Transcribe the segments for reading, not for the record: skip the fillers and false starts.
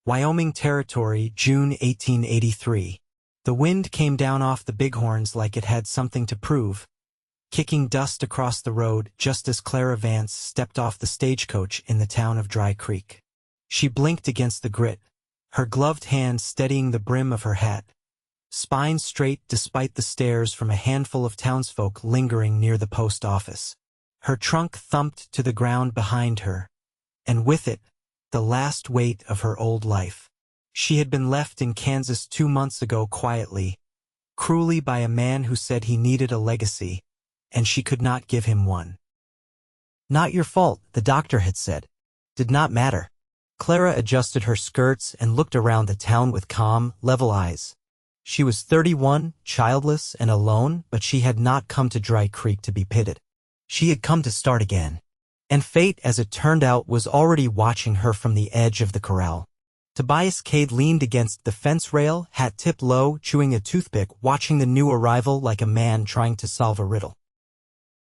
Wyoming Territory, June 1883. The wind came down off the bighorns like it had something to prove, kicking dust across the road just as Clara Vance stepped off the stagecoach in the town of Dry Creek. She blinked against the grit, her gloved hand steadying the brim of her hat, spine straight despite the stares from a handful of townsfolk lingering near the post office. Her trunk thumped to the ground behind her, and with it, the last weight of her old life. She had been left in Kansas 2 months ago quietly, cruelly by a man who said he needed a legacy, and she could not give him one. Not your fault, the doctor had said. Did not matter. Clara adjusted her skirts and looked around the town with calm, level eyes. She was 31, childless and alone, but she had not come to Dry Creek to be pitied. She had come to start again. And fate, as it turned out, was already watching her from the edge of the corral. Tobias Kade leaned against the fence rail, hat tipped low, chewing a toothpick, watching the new arrival like a man trying to solve a riddle.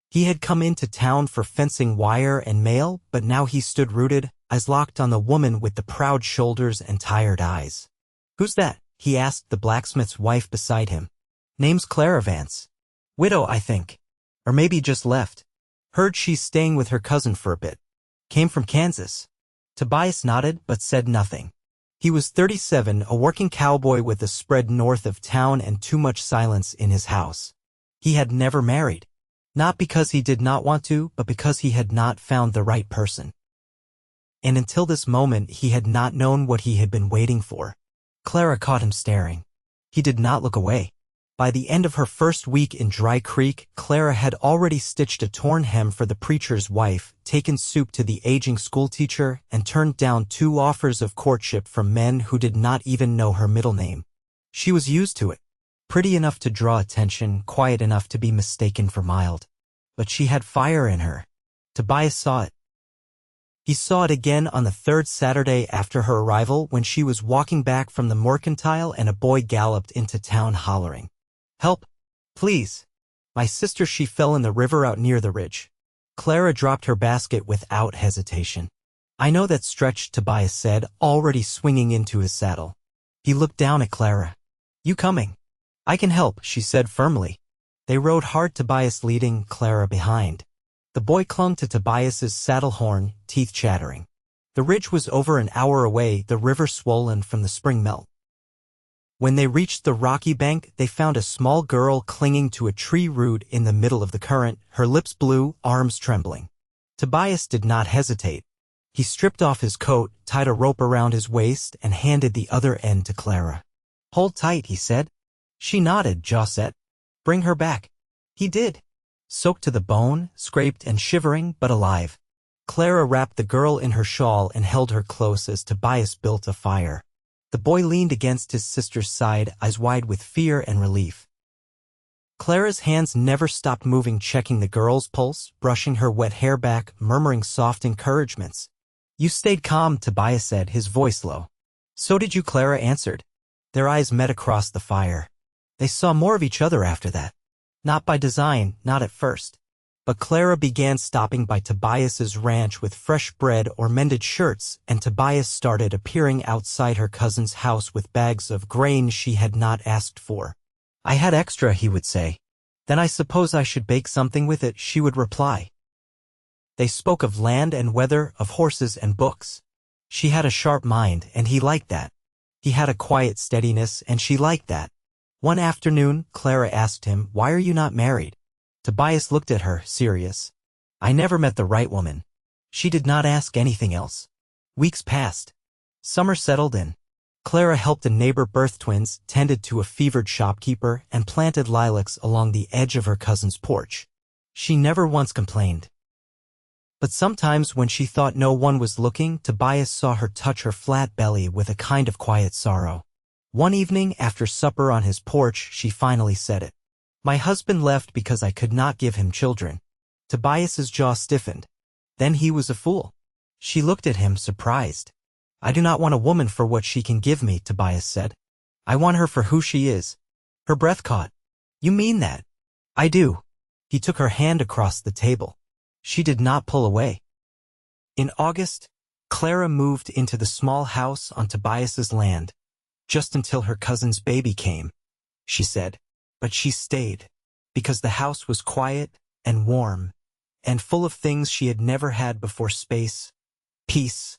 He had come into town for fencing wire and mail, but now he stood rooted, eyes locked on the woman with the proud shoulders and tired eyes. "Who's that?" he asked the blacksmith's wife beside him. "Name's Clara Vance. Widow, I think. Or maybe just left. Heard she's staying with her cousin for a bit. Came from Kansas." Tobias nodded but said nothing. He was 37, a working cowboy with a spread north of town and too much silence in his house. He had never married. Not because he did not want to, but because he had not found the right person. And until this moment, he had not known what he had been waiting for. Clara caught him staring. He did not look away. By the end of her first week in Dry Creek, Clara had already stitched a torn hem for the preacher's wife, taken soup to the aging schoolteacher, and turned down 2 offers of courtship from men who did not even know her middle name. She was used to it. Pretty enough to draw attention, quiet enough to be mistaken for mild. But she had fire in her. Tobias saw it. He saw it again on the 3rd Saturday after her arrival when she was walking back from the mercantile and a boy galloped into town hollering, "Help! Please! My sister, she fell in the river out near the ridge." Clara dropped her basket without hesitation. "I know that stretch," Tobias said, already swinging into his saddle. He looked down at Clara. "You coming?" "I can help," she said firmly. They rode hard, Tobias leading, Clara behind. The boy clung to Tobias's saddle horn, teeth chattering. The ridge was over an hour away, the river swollen from the spring melt. When they reached the rocky bank, they found a small girl clinging to a tree root in the middle of the current, her lips blue, arms trembling. Tobias did not hesitate. He stripped off his coat, tied a rope around his waist, and handed the other end to Clara. "Hold tight," he said. She nodded, jaw set. "Bring her back." He did. Soaked to the bone, scraped and shivering, but alive. Clara wrapped the girl in her shawl and held her close as Tobias built a fire. The boy leaned against his sister's side, eyes wide with fear and relief. Clara's hands never stopped moving, checking the girl's pulse, brushing her wet hair back, murmuring soft encouragements. "You stayed calm," Tobias said, his voice low. "So did you," Clara answered. Their eyes met across the fire. They saw more of each other after that. Not by design, not at first. But Clara began stopping by Tobias's ranch with fresh bread or mended shirts, and Tobias started appearing outside her cousin's house with bags of grain she had not asked for. "I had extra," he would say. "Then I suppose I should bake something with it," she would reply. They spoke of land and weather, of horses and books. She had a sharp mind, and he liked that. He had a quiet steadiness, and she liked that. One afternoon, Clara asked him, "Why are you not married?" Tobias looked at her, serious. "I never met the right woman." She did not ask anything else. Weeks passed. Summer settled in. Clara helped a neighbor birth twins, tended to a fevered shopkeeper, and planted lilacs along the edge of her cousin's porch. She never once complained. But sometimes when she thought no one was looking, Tobias saw her touch her flat belly with a kind of quiet sorrow. One evening after supper on his porch, she finally said it. "My husband left because I could not give him children." Tobias's jaw stiffened. Then he was a fool. She looked at him, surprised. "I do not want a woman for what she can give me," Tobias said. "I want her for who she is." Her breath caught. "You mean that?" "I do." He took her hand across the table. She did not pull away. In August, Clara moved into the small house on Tobias's land, just until her cousin's baby came, she said. But she stayed, because the house was quiet and warm, and full of things she had never had before: space, peace,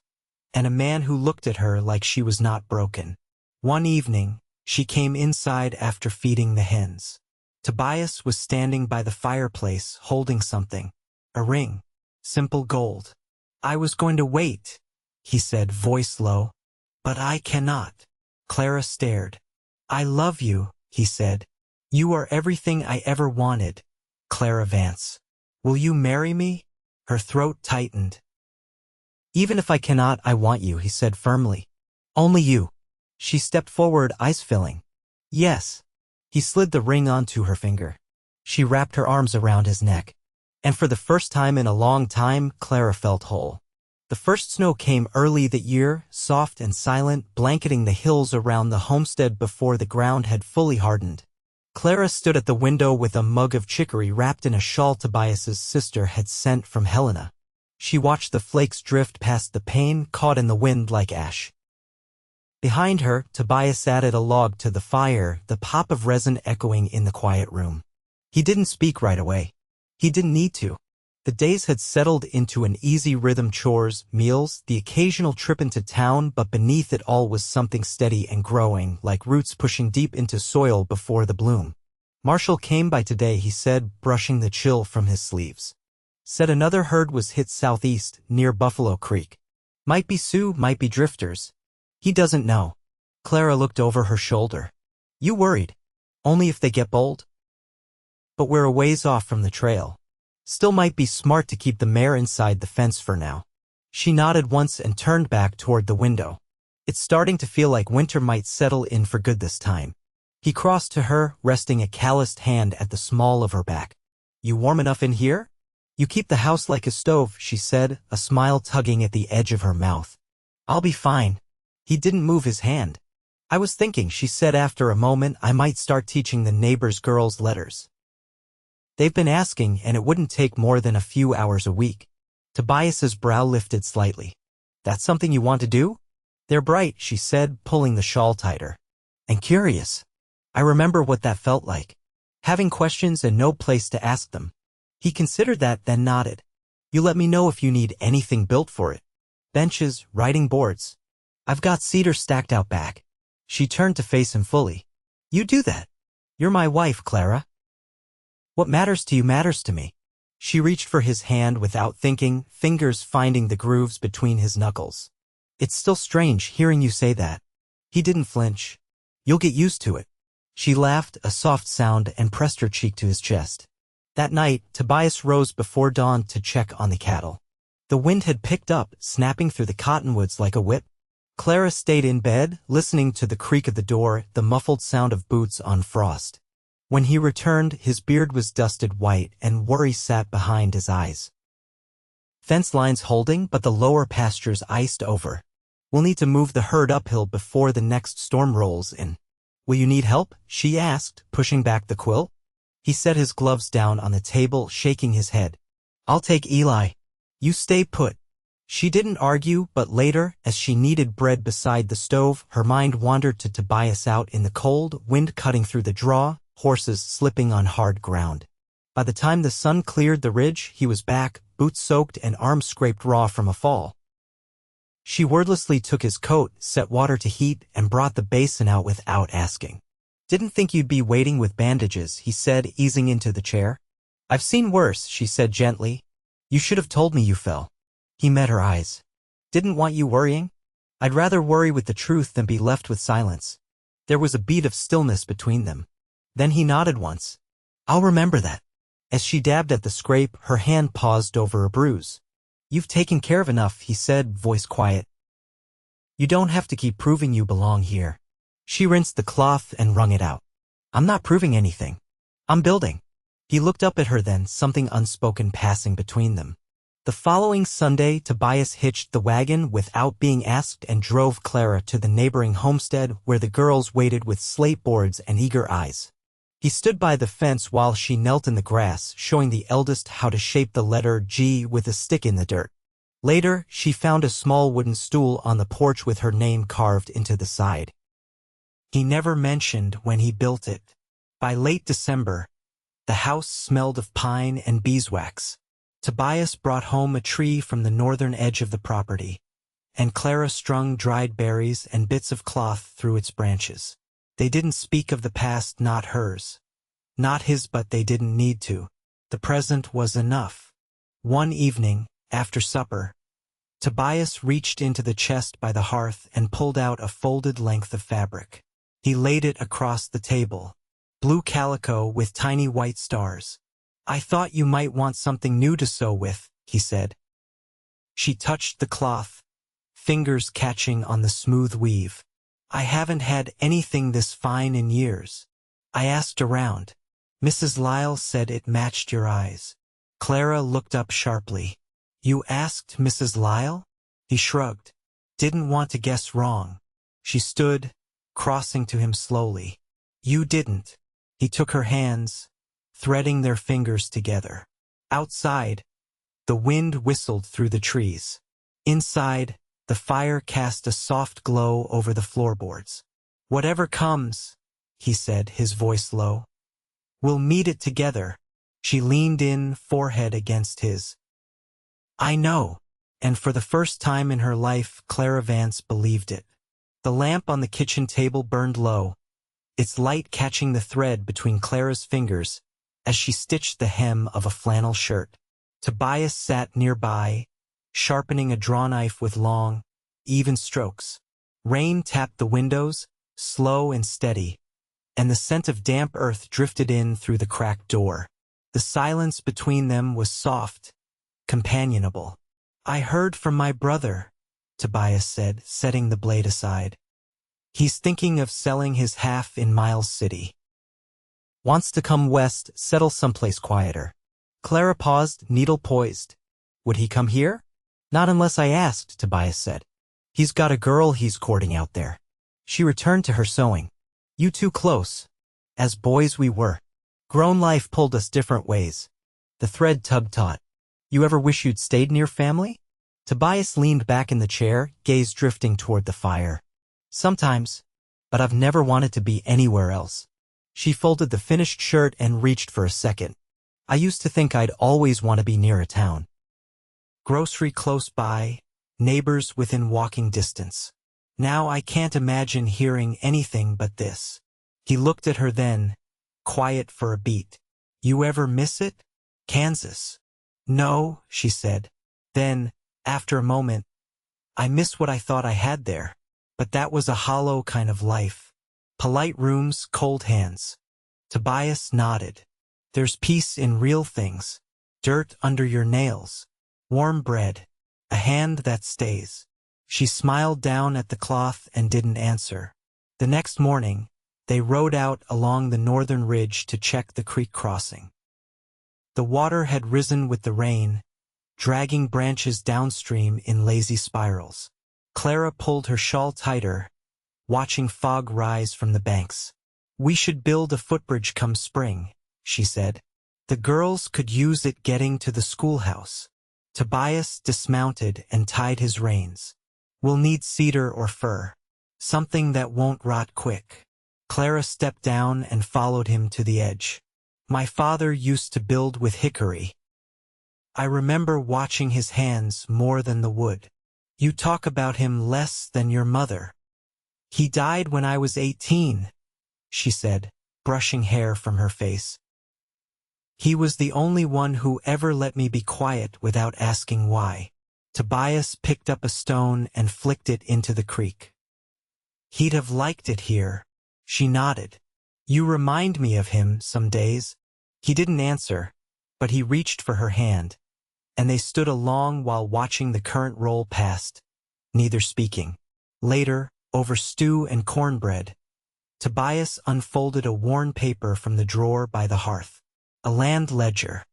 and a man who looked at her like she was not broken. One evening, she came inside after feeding the hens. Tobias was standing by the fireplace holding something, a ring, simple gold. "I was going to wait," he said, voice low. "But I cannot." Clara stared. "I love you," he said. "You are everything I ever wanted, Clara Vance. Will you marry me?" Her throat tightened. "Even if I cannot, I want you," he said firmly. "Only you." She stepped forward, eyes filling. "Yes." He slid the ring onto her finger. She wrapped her arms around his neck. And for the first time in a long time, Clara felt whole. The first snow came early that year, soft and silent, blanketing the hills around the homestead before the ground had fully hardened. Clara stood at the window with a mug of chicory wrapped in a shawl Tobias's sister had sent from Helena. She watched the flakes drift past the pane, caught in the wind like ash. Behind her, Tobias added a log to the fire, the pop of resin echoing in the quiet room. He didn't speak right away. He didn't need to. The days had settled into an easy rhythm: chores, meals, the occasional trip into town, but beneath it all was something steady and growing, like roots pushing deep into soil before the bloom. "Marshall came by today," he said, brushing the chill from his sleeves. "Said another herd was hit southeast, near Buffalo Creek. Might be Sioux, might be drifters. He doesn't know." Clara looked over her shoulder. "You worried? Only if they get bold?" "But we're a ways off from the trail. Still might be smart to keep the mare inside the fence for now." She nodded once and turned back toward the window. "It's starting to feel like winter might settle in for good this time." He crossed to her, resting a calloused hand at the small of her back. "You warm enough in here?" "You keep the house like a stove," she said, a smile tugging at the edge of her mouth. "I'll be fine." He didn't move his hand. "I was thinking," she said after a moment, "I might start teaching the neighbors' girls letters. They've been asking, and it wouldn't take more than a few hours a week." Tobias's brow lifted slightly. "That's something you want to do?" "They're bright," she said, pulling the shawl tighter. "And curious. I remember what that felt like. Having questions and no place to ask them." He considered that, then nodded. "You let me know if you need anything built for it. Benches, writing boards. I've got cedar stacked out back." She turned to face him fully. "You do that. You're my wife, Clara. What matters to you matters to me." She reached for his hand without thinking, fingers finding the grooves between his knuckles. "It's still strange hearing you say that." He didn't flinch. "You'll get used to it." She laughed, a soft sound, and pressed her cheek to his chest. That night, Tobias rose before dawn to check on the cattle. The wind had picked up, snapping through the cottonwoods like a whip. Clara stayed in bed, listening to the creak of the door, the muffled sound of boots on frost. When he returned, his beard was dusted white, and worry sat behind his eyes. "Fence lines holding, but the lower pastures iced over. We'll need to move the herd uphill before the next storm rolls in." "Will you need help?" she asked, pushing back the quilt. He set his gloves down on the table, shaking his head. "I'll take Eli. You stay put." She didn't argue, but later, as she kneaded bread beside the stove, her mind wandered to Tobias out in the cold, wind cutting through the draw, horses slipping on hard ground. By the time the sun cleared the ridge, he was back, boots soaked and arms scraped raw from a fall. She wordlessly took his coat, set water to heat, and brought the basin out without asking. "Didn't think you'd be waiting with bandages," he said, easing into the chair. "I've seen worse," she said gently. "You should have told me you fell." He met her eyes. "Didn't want you worrying? I'd rather worry with the truth than be left with silence." There was a beat of stillness between them. Then he nodded once. "I'll remember that." As she dabbed at the scrape, her hand paused over a bruise. "You've taken care of enough," he said, voice quiet. "You don't have to keep proving you belong here." She rinsed the cloth and wrung it out. "I'm not proving anything. I'm building." He looked up at her then, something unspoken passing between them. The following Sunday, Tobias hitched the wagon without being asked and drove Clara to the neighboring homestead where the girls waited with slate boards and eager eyes. He stood by the fence while she knelt in the grass, showing the eldest how to shape the letter G with a stick in the dirt. Later, she found a small wooden stool on the porch with her name carved into the side. He never mentioned when he built it. By late December, the house smelled of pine and beeswax. Tobias brought home a tree from the northern edge of the property, and Clara strung dried berries and bits of cloth through its branches. They didn't speak of the past, not hers. Not his, but they didn't need to. The present was enough. One evening, after supper, Tobias reached into the chest by the hearth and pulled out a folded length of fabric. He laid it across the table. Blue calico with tiny white stars. "I thought you might want something new to sew with," he said. She touched the cloth, fingers catching on the smooth weave. "I haven't had anything this fine in years." I asked around. Mrs. Lyle said it matched your eyes. Clara looked up sharply. "You asked Mrs. Lyle?" He shrugged. Didn't want to guess wrong. She stood, crossing to him slowly. "You didn't." He took her hands, threading their fingers together. Outside, the wind whistled through the trees. Inside, the fire cast a soft glow over the floorboards. "Whatever comes," he said, his voice low, "we'll meet it together." She leaned in, forehead against his. "I know." And for the first time in her life, Clara Vance believed it. The lamp on the kitchen table burned low, its light catching the thread between Clara's fingers as she stitched the hem of a flannel shirt. Tobias sat nearby, sharpening a draw knife with long, even strokes. Rain tapped the windows, slow and steady, and the scent of damp earth drifted in through the cracked door. The silence between them was soft, companionable. "I heard from my brother," Tobias said, setting the blade aside. "He's thinking of selling his half in Miles City. Wants to come west, settle someplace quieter." Clara paused, needle poised. "Would he come here?" "Not unless I asked," Tobias said. "He's got a girl he's courting out there." She returned to her sewing. "You too close. As boys we were. Grown life pulled us different ways." The thread tugged taut. "You ever wish you'd stayed near family?" Tobias leaned back in the chair, gaze drifting toward the fire. "Sometimes, but I've never wanted to be anywhere else." She folded the finished shirt and reached for a second. "I used to think I'd always want to be near a town. Grocery close by, neighbors within walking distance. Now I can't imagine hearing anything but this." He looked at her then, quiet for a beat. "You ever miss it? Kansas?" "No," she said. Then, after a moment, "I miss what I thought I had there. But that was a hollow kind of life. Polite rooms, cold hands." Tobias nodded. "There's peace in real things. Dirt under your nails. Warm bread. A hand that stays." She smiled down at the cloth and didn't answer. The next morning, they rode out along the northern ridge to check the creek crossing. The water had risen with the rain, dragging branches downstream in lazy spirals. Clara pulled her shawl tighter, watching fog rise from the banks. "We should build a footbridge come spring," she said. "The girls could use it getting to the schoolhouse." Tobias dismounted and tied his reins. "We'll need cedar or fir. Something that won't rot quick." Clara stepped down and followed him to the edge. "My father used to build with hickory. I remember watching his hands more than the wood. You talk about him less than your mother." "He died when I was 18, she said, brushing hair from her face. "He was the only one who ever let me be quiet without asking why." Tobias picked up a stone and flicked it into the creek. "He'd have liked it here." She nodded. "You remind me of him some days." He didn't answer, but he reached for her hand, and they stood along while watching the current roll past, neither speaking. Later, over stew and cornbread, Tobias unfolded a worn paper from the drawer by the hearth. A land ledger.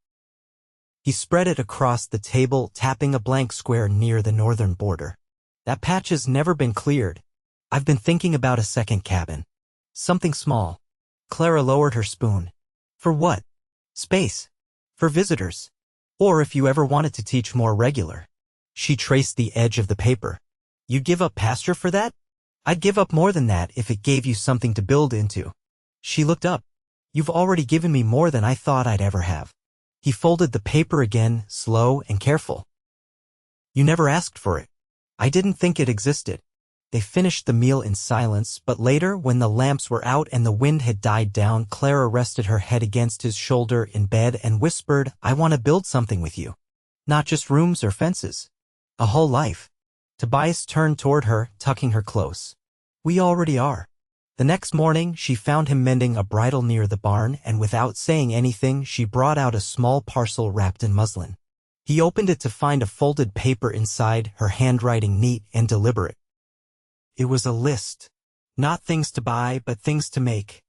He spread it across the table, tapping a blank square near the northern border. "That patch has never been cleared. I've been thinking about a second cabin. Something small." Clara lowered her spoon. "For what?" "Space. For visitors. Or if you ever wanted to teach more regular." She traced the edge of the paper. "You'd give up pasture for that?" "I'd give up more than that if it gave you something to build into." She looked up. "You've already given me more than I thought I'd ever have." He folded the paper again, slow and careful. "You never asked for it. I didn't think it existed." They finished the meal in silence, but later, when the lamps were out and the wind had died down, Clara rested her head against his shoulder in bed and whispered, "I want to build something with you. Not just rooms or fences. A whole life." Tobias turned toward her, tucking her close. "We already are." The next morning, she found him mending a bridle near the barn, and without saying anything, she brought out a small parcel wrapped in muslin. He opened it to find a folded paper inside, her handwriting neat and deliberate. It was a list. Not things to buy, but things to make.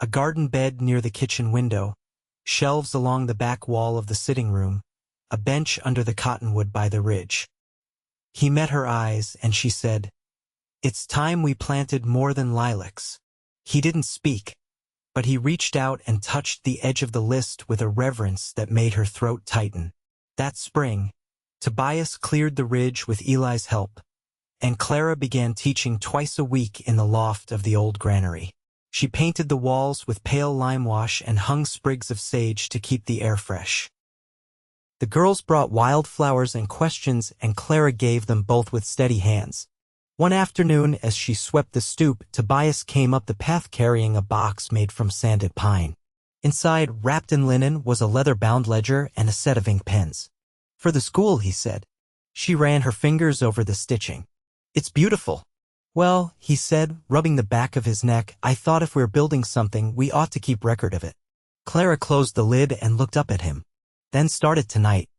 A garden bed near the kitchen window, shelves along the back wall of the sitting room, a bench under the cottonwood by the ridge. He met her eyes, and she said, "It's time we planted more than lilacs." He didn't speak, but he reached out and touched the edge of the list with a reverence that made her throat tighten. That spring, Tobias cleared the ridge with Eli's help, and Clara began teaching twice a week in the loft of the old granary. She painted the walls with pale lime wash and hung sprigs of sage to keep the air fresh. The girls brought wildflowers and questions, and Clara gave them both with steady hands. One afternoon, as she swept the stoop, Tobias came up the path carrying a box made from sanded pine. Inside, wrapped in linen, was a leather-bound ledger and a set of ink pens. "For the school," he said. She ran her fingers over the stitching. "It's beautiful." "Well," he said, rubbing the back of his neck, "I thought if we're building something, we ought to keep record of it." Clara closed the lid and looked up at him. "Then start it tonight.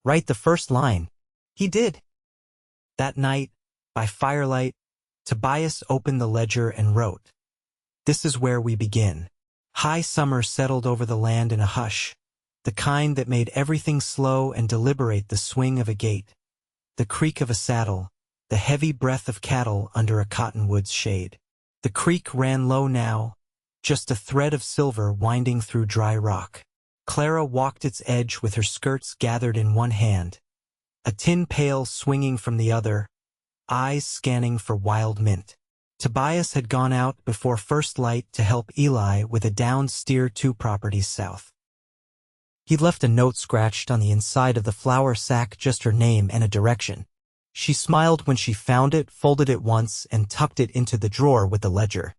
Write the first line." He did. That night, by firelight, Tobias opened the ledger and wrote, "This is where we begin." High summer settled over the land in a hush, the kind that made everything slow and deliberate: the swing of a gate, the creak of a saddle, the heavy breath of cattle under a cottonwood's shade. The creek ran low now, just a thread of silver winding through dry rock. Clara walked its edge with her skirts gathered in one hand, a tin pail swinging from the other, eyes scanning for wild mint. Tobias had gone out before first light to help Eli with a downed steer 2 properties south. He'd left a note scratched on the inside of the flour sack, just her name and a direction. She smiled when she found it, folded it once, and tucked it into the drawer with the ledger.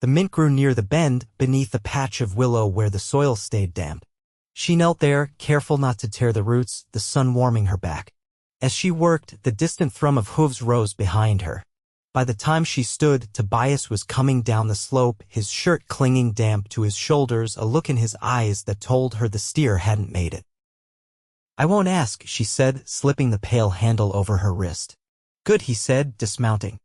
The mint grew near the bend, beneath a patch of willow where the soil stayed damp. She knelt there, careful not to tear the roots, the sun warming her back. As she worked, the distant thrum of hooves rose behind her. By the time she stood, Tobias was coming down the slope, his shirt clinging damp to his shoulders, a look in his eyes that told her the steer hadn't made it. "I won't ask," she said, slipping the pail handle over her wrist. "Good," he said, dismounting.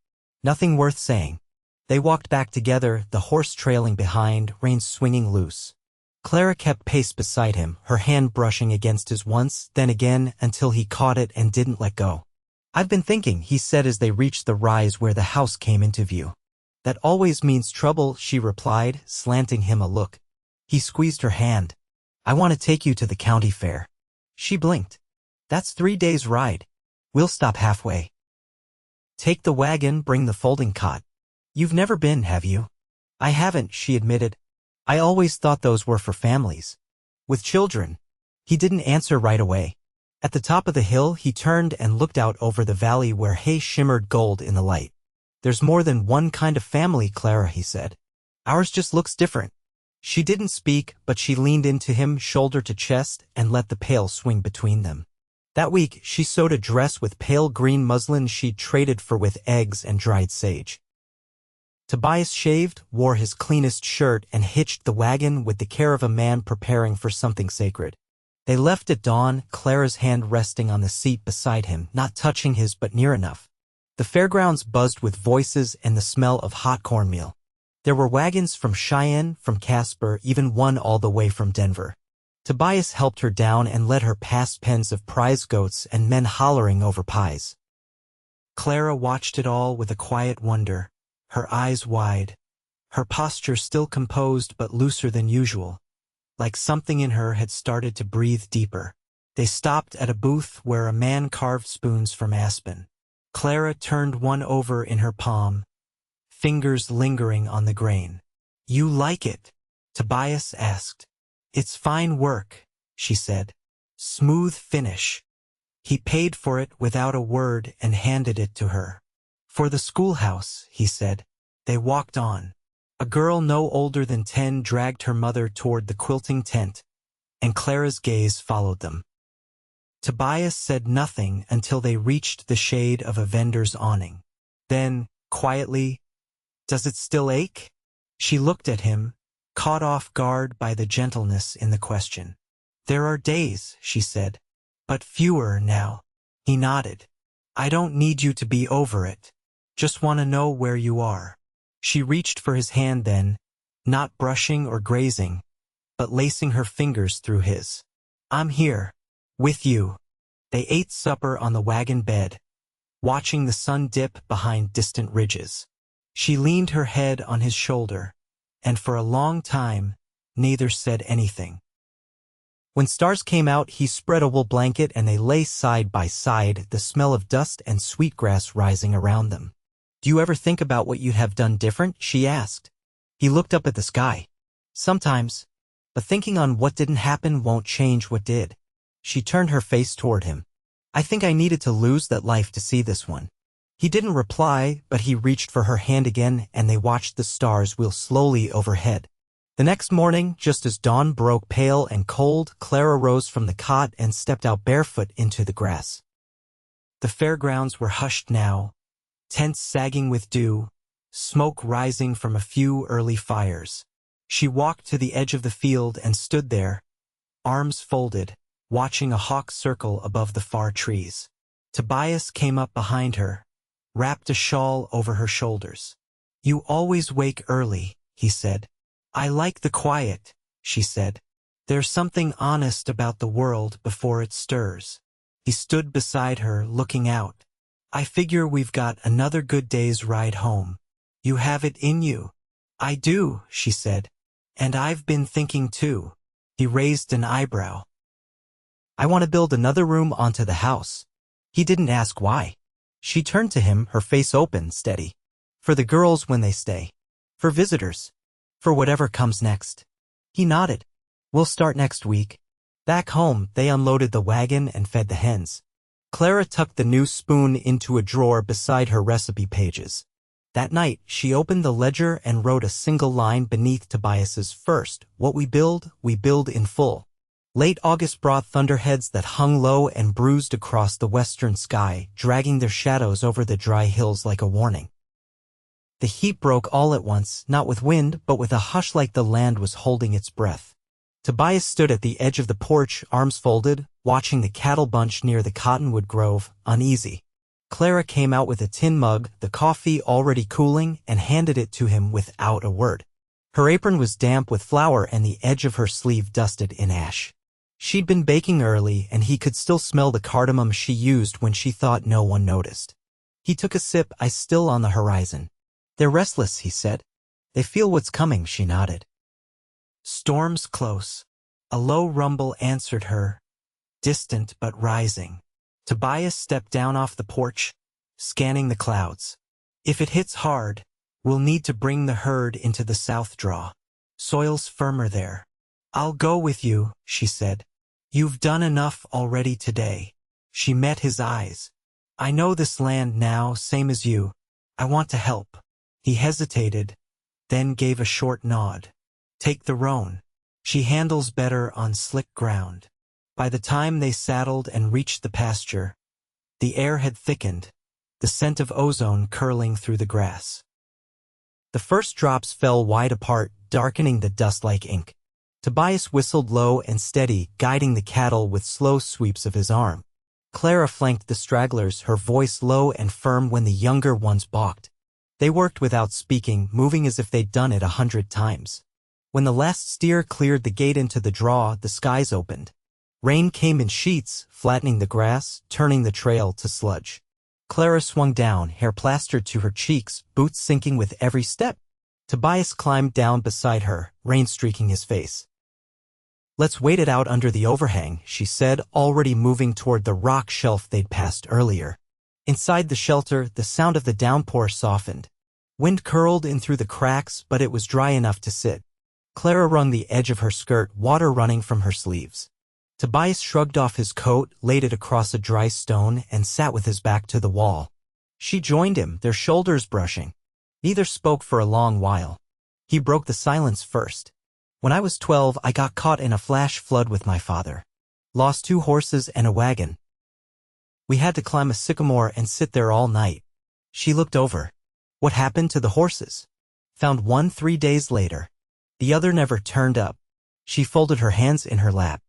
"Nothing worth saying." They walked back together, the horse trailing behind, reins swinging loose. Clara kept pace beside him, her hand brushing against his once, then again, until he caught it and didn't let go. "I've been thinking," he said as they reached the rise where the house came into view. "That always means trouble," she replied, slanting him a look. He squeezed her hand. "I want to take you to the county fair." She blinked. "That's 3 days' ride. We'll stop halfway." "Take the wagon, bring the folding cot." "You've never been, have you?" "I haven't," she admitted. "I always thought those were for families with children." He didn't answer right away. At the top of the hill, he turned and looked out over the valley where hay shimmered gold in the light. "There's more than one kind of family, Clara," he said. "Ours just looks different." She didn't speak, but she leaned into him, shoulder to chest, and let the pail swing between them. That week, she sewed a dress with pale green muslin she'd traded for with eggs and dried sage. Tobias shaved, wore his cleanest shirt, and hitched the wagon with the care of a man preparing for something sacred. They left at dawn, Clara's hand resting on the seat beside him, not touching his but near enough. The fairgrounds buzzed with voices and the smell of hot cornmeal. There were wagons from Cheyenne, from Casper, even one all the way from Denver. Tobias helped her down and led her past pens of prize goats and men hollering over pies. Clara watched it all with a quiet wonder, her eyes wide, her posture still composed but looser than usual, like something in her had started to breathe deeper. They stopped at a booth where a man carved spoons from aspen. Clara turned one over in her palm, fingers lingering on the grain. "You like it?" Tobias asked. "It's fine work," she said. "Smooth finish." He paid for it without a word and handed it to her. "For the schoolhouse," he said. They walked on. A girl no older than 10 dragged her mother toward the quilting tent, and Clara's gaze followed them. Tobias said nothing until they reached the shade of a vendor's awning. Then, quietly, "Does it still ache?" She looked at him, caught off guard by the gentleness in the question. "There are days," she said, "but fewer now." He nodded. "I don't need you to be over it. Just want to know where you are." She reached for his hand then, not brushing or grazing, but lacing her fingers through his. "I'm here. With you." They ate supper on the wagon bed, watching the sun dip behind distant ridges. She leaned her head on his shoulder, and for a long time, neither said anything. When stars came out, he spread a wool blanket and they lay side by side, the smell of dust and sweetgrass rising around them. "Do you ever think about what you'd have done different?" she asked. He looked up at the sky. "Sometimes, but thinking on what didn't happen won't change what did." She turned her face toward him. "I think I needed to lose that life to see this one." He didn't reply, but he reached for her hand again and they watched the stars wheel slowly overhead. The next morning, just as dawn broke pale and cold, Clara rose from the cot and stepped out barefoot into the grass. The fairgrounds were hushed now, tents sagging with dew, smoke rising from a few early fires. She walked to the edge of the field and stood there, arms folded, watching a hawk circle above the far trees. Tobias came up behind her, wrapped a shawl over her shoulders. "You always wake early," he said. "I like the quiet," she said. "There's something honest about the world before it stirs." He stood beside her, looking out. "I figure we've got another good day's ride home. You have it in you." "I do," she said. "And I've been thinking too." He raised an eyebrow. "I want to build another room onto the house." He didn't ask why. She turned to him, her face open, steady. "For the girls when they stay. For visitors. For whatever comes next." He nodded. "We'll start next week." Back home, they unloaded the wagon and fed the hens. Clara tucked the new spoon into a drawer beside her recipe pages. That night, she opened the ledger and wrote a single line beneath Tobias's first, "What we build in full." Late August brought thunderheads that hung low and bruised across the western sky, dragging their shadows over the dry hills like a warning. The heat broke all at once, not with wind, but with a hush like the land was holding its breath. Tobias stood at the edge of the porch, arms folded, watching the cattle bunch near the cottonwood grove, uneasy. Clara came out with a tin mug, the coffee already cooling, and handed it to him without a word. Her apron was damp with flour and the edge of her sleeve dusted in ash. She'd been baking early, and he could still smell the cardamom she used when she thought no one noticed. He took a sip, "Eyes still on the horizon." "They're restless," he said. "They feel what's coming," she nodded. "Storm's close." A low rumble answered her, distant but rising. Tobias stepped down off the porch, scanning the clouds. "If it hits hard, we'll need to bring the herd into the south draw. Soil's firmer there." "I'll go with you," she said. "You've done enough already today." She met his eyes. "I know this land now, same as you. I want to help." He hesitated, then gave a short nod. "Take the roan. She handles better on slick ground." By the time they saddled and reached the pasture, the air had thickened, the scent of ozone curling through the grass. The first drops fell wide apart, darkening the dust like ink. Tobias whistled low and steady, guiding the cattle with slow sweeps of his arm. Clara flanked the stragglers, her voice low and firm when the younger ones balked. They worked without speaking, moving as if they'd done it 100 times. When the last steer cleared the gate into the draw, the skies opened. Rain came in sheets, flattening the grass, turning the trail to sludge. Clara swung down, hair plastered to her cheeks, boots sinking with every step. Tobias climbed down beside her, rain streaking his face. Let's wait it out under the overhang, she said, already moving toward the rock shelf they'd passed earlier. Inside the shelter, the sound of the downpour softened. Wind curled in through the cracks, but it was dry enough to sit. Clara wrung the edge of her skirt, water running from her sleeves. Tobias shrugged off his coat, laid it across a dry stone, and sat with his back to the wall. She joined him, their shoulders brushing. Neither spoke for a long while. He broke the silence first. When I was 12, I got caught in a flash flood with my father. Lost 2 horses and a wagon. We had to climb a sycamore and sit there all night. She looked over. What happened to the horses? Found one 3 days later. The other never turned up. She folded her hands in her lap.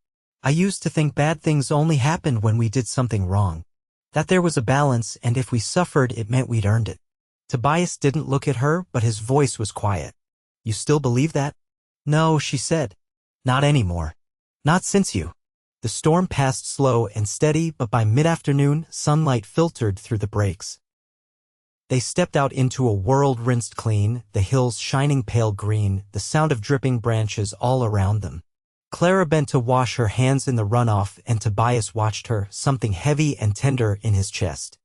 I used to think bad things only happened when we did something wrong. That there was a balance, and if we suffered, it meant we'd earned it. Tobias didn't look at her, but his voice was quiet. You still believe that? No, she said. Not anymore. Not since you. The storm passed slow and steady, but by mid-afternoon, sunlight filtered through the breaks. They stepped out into a world rinsed clean, the hills shining pale green, the sound of dripping branches all around them. Clara bent to wash her hands in the runoff, and Tobias watched her, something heavy and tender in his chest.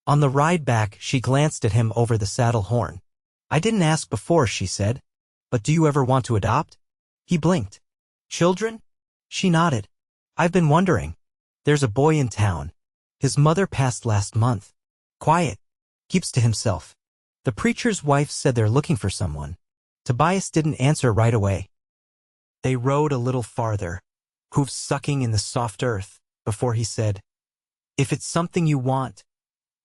On the ride back, she glanced at him over the saddle horn. I didn't ask before, she said. But do you ever want to adopt? He blinked. Children? She nodded. I've been wondering. There's a boy in town. His mother passed last month. Quiet. Keeps to himself. The preacher's wife said they're looking for someone. Tobias didn't answer right away. They rode a little farther, hooves sucking in the soft earth, before he said, If it's something you want,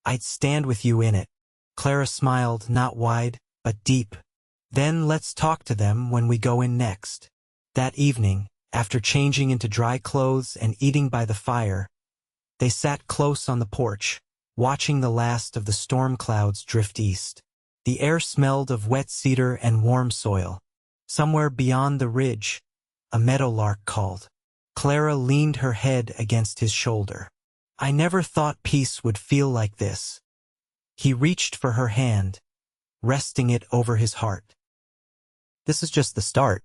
I'd stand with you in it. Clara smiled, not wide, but deep. Then let's talk to them when we go in next. That evening, after changing into dry clothes and eating by the fire, they sat close on the porch, watching the last of the storm clouds drift east. The air smelled of wet cedar and warm soil. Somewhere beyond the ridge, a meadowlark called. Clara leaned her head against his shoulder. I never thought peace would feel like this. He reached for her hand, resting it over his heart. This is just the start.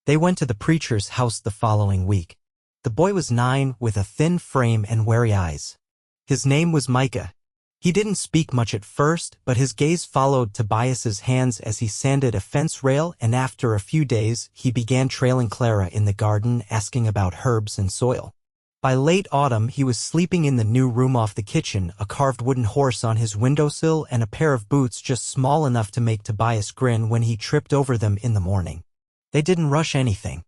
They went to the preacher's house the following week. The boy was 9, with a thin frame and wary eyes. His name was Micah. He didn't speak much at first, but his gaze followed Tobias's hands as he sanded a fence rail, and after a few days, he began trailing Clara in the garden, asking about herbs and soil. By late autumn, he was sleeping in the new room off the kitchen, a carved wooden horse on his windowsill and a pair of boots just small enough to make Tobias grin when he tripped over them in the morning. They didn't rush anything.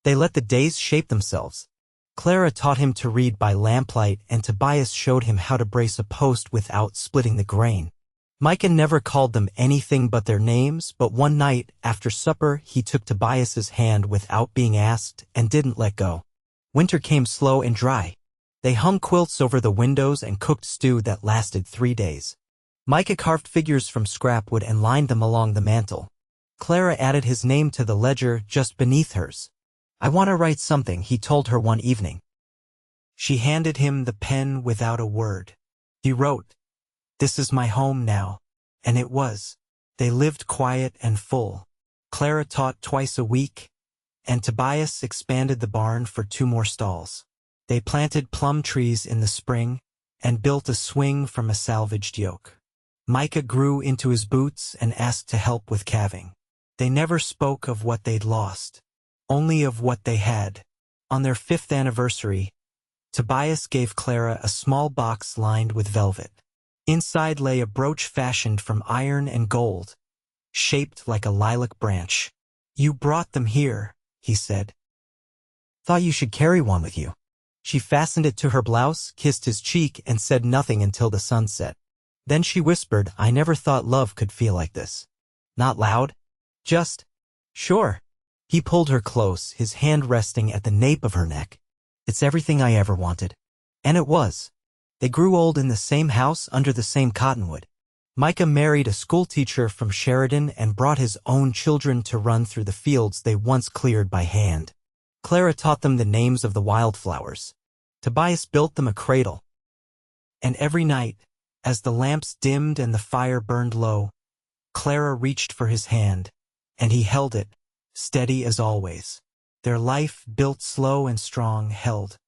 They let the days shape themselves. Clara taught him to read by lamplight, and Tobias showed him how to brace a post without splitting the grain. Micah never called them anything but their names, but one night, after supper, he took Tobias's hand without being asked and didn't let go. Winter came slow and dry. They hung quilts over the windows and cooked stew that lasted 3 days. Micah carved figures from scrap wood and lined them along the mantel. Clara added his name to the ledger just beneath hers. I want to write something, he told her one evening. She handed him the pen without a word. He wrote, This is my home now. And it was. They lived quiet and full. Clara taught twice a week, and Tobias expanded the barn for 2 more stalls. They planted plum trees in the spring and built a swing from a salvaged yoke. Micah grew into his boots and asked to help with calving. They never spoke of what they'd lost, only of what they had. On their 5th anniversary, Tobias gave Clara a small box lined with velvet. Inside lay a brooch fashioned from iron and gold, shaped like a lilac branch. You brought them here, he said. Thought you should carry one with you. She fastened it to her blouse, kissed his cheek, and said nothing until the sun set. Then she whispered, I never thought love could feel like this. Not loud. Just, sure. He pulled her close, his hand resting at the nape of her neck. It's everything I ever wanted. And it was. They grew old in the same house under the same cottonwood. Micah married a schoolteacher from Sheridan and brought his own children to run through the fields they once cleared by hand. Clara taught them the names of the wildflowers. Tobias built them a cradle. And every night, as the lamps dimmed and the fire burned low, Clara reached for his hand, and he held it, steady as always. Their life, built slow and strong, held.